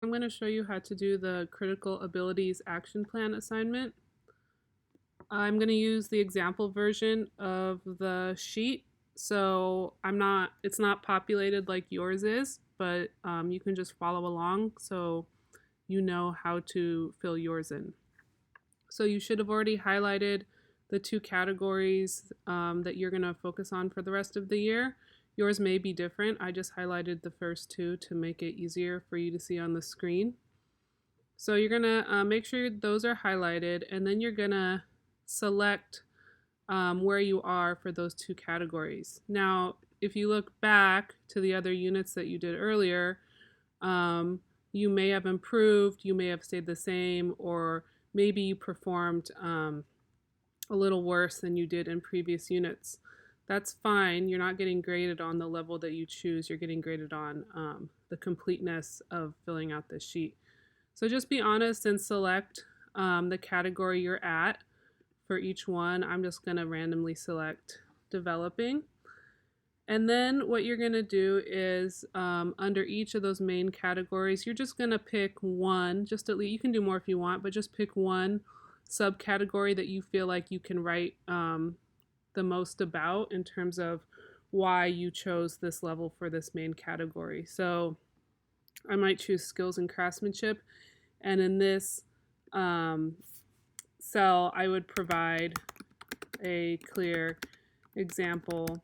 I'm going to show you how to do the critical abilities action plan assignment. I'm going to use the example version of the sheet. So it's not populated like yours is, but you can just follow along so you know how to fill yours in. So you should have already highlighted the two categories that you're going to focus on for the rest of the year. Yours may be different. I just highlighted the first two to make it easier for you to see on the screen. So you're gonna make sure those are highlighted, and then you're gonna select where you are for those two categories. Now, if you look back to the other units that you did earlier, you may have improved, you may have stayed the same, or maybe you performed a little worse than you did in previous units. That's fine. You're not getting graded on the level that you choose. You're getting graded on the completeness of filling out this sheet. So just be honest and select the category you're at for each one. I'm just going to randomly select developing. And then what you're going to do is under each of those main categories, you're just going to pick one, just at least, you can do more if you want, but just pick one subcategory that you feel like you can write the most about in terms of why you chose this level for this main category. So I might choose skills and craftsmanship. And in this cell, I would provide a clear example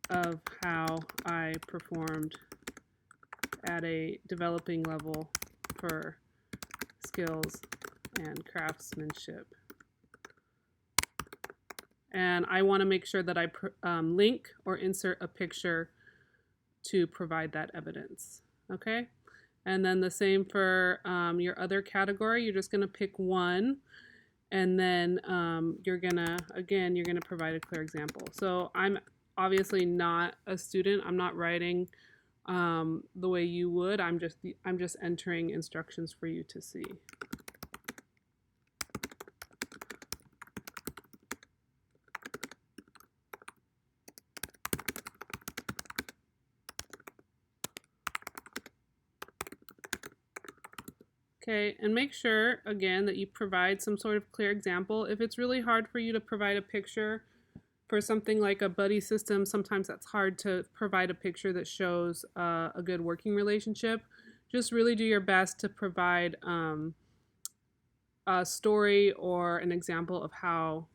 of how I performed at a developing level for skills and craftsmanship. And I want to make sure that I link or insert a picture to provide that evidence. Okay? And then the same for your other category. You're just going to pick one, and then you're going to provide a clear example. So I'm obviously not a student. I'm not writing the way you would. I'm just entering instructions for you to see. Okay, and make sure, again, that you provide some sort of clear example. If it's really hard for you to provide a picture for something like a buddy system, sometimes that's hard to provide a picture that shows a good working relationship. Just really do your best to provide a story or an example of how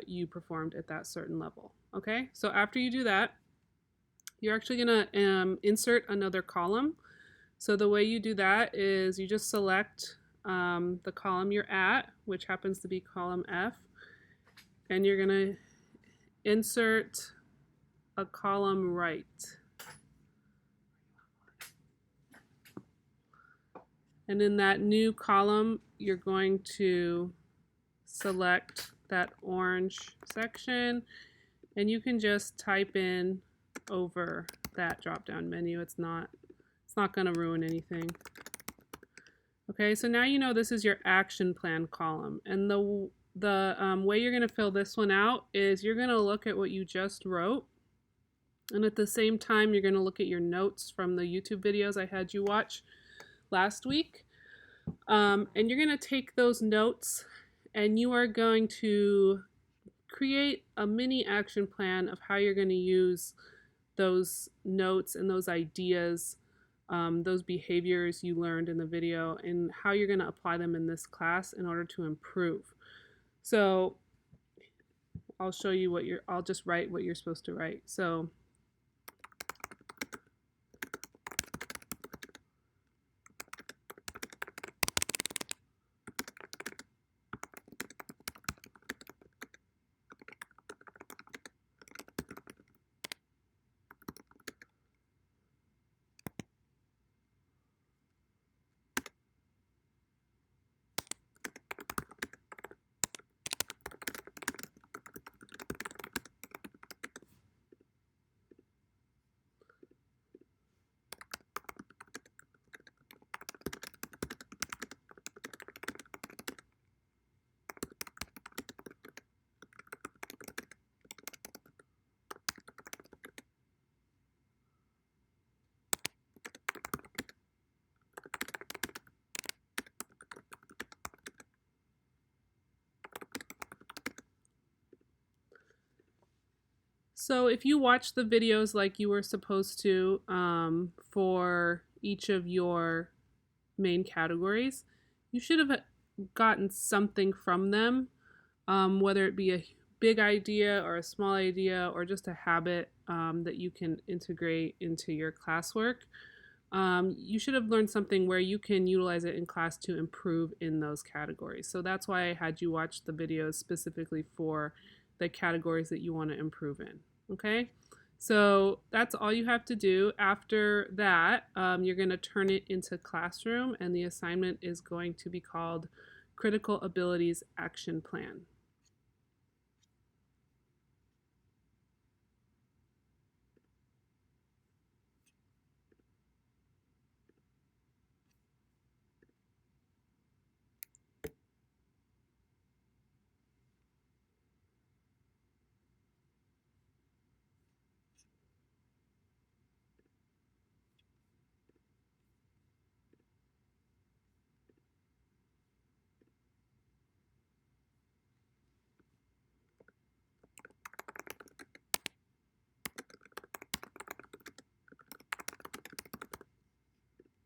you performed at that certain level. Okay, so after you do that, you're actually going to insert another column. So the way you do that is you just select the column you're at, which happens to be column F, and you're going to insert a column right. And in that new column, you're going to select that orange section, and you can just type in over that drop-down menu. It's not going to ruin anything. Okay, so now you know this is your action plan column, and the way you're going to fill this one out is you're going to look at what you just wrote, and at the same time you're going to look at your notes from the YouTube videos I had you watch last week, and you're going to take those notes and you are going to create a mini action plan of how you're going to use those notes and those ideas, those behaviors you learned in the video, and how you're going to apply them in this class in order to improve. So I'll show you I'll just write what you're supposed to write. So So if you watch the videos like you were supposed to for each of your main categories, you should have gotten something from them, whether it be a big idea or a small idea or just a habit that you can integrate into your classwork. You should have learned something where you can utilize it in class to improve in those categories. So that's why I had you watch the videos specifically for the categories that you want to improve in. Okay? So that's all you have to do. After that, you're going to turn it into Classroom, and the assignment is going to be called Critical Abilities Action Plan.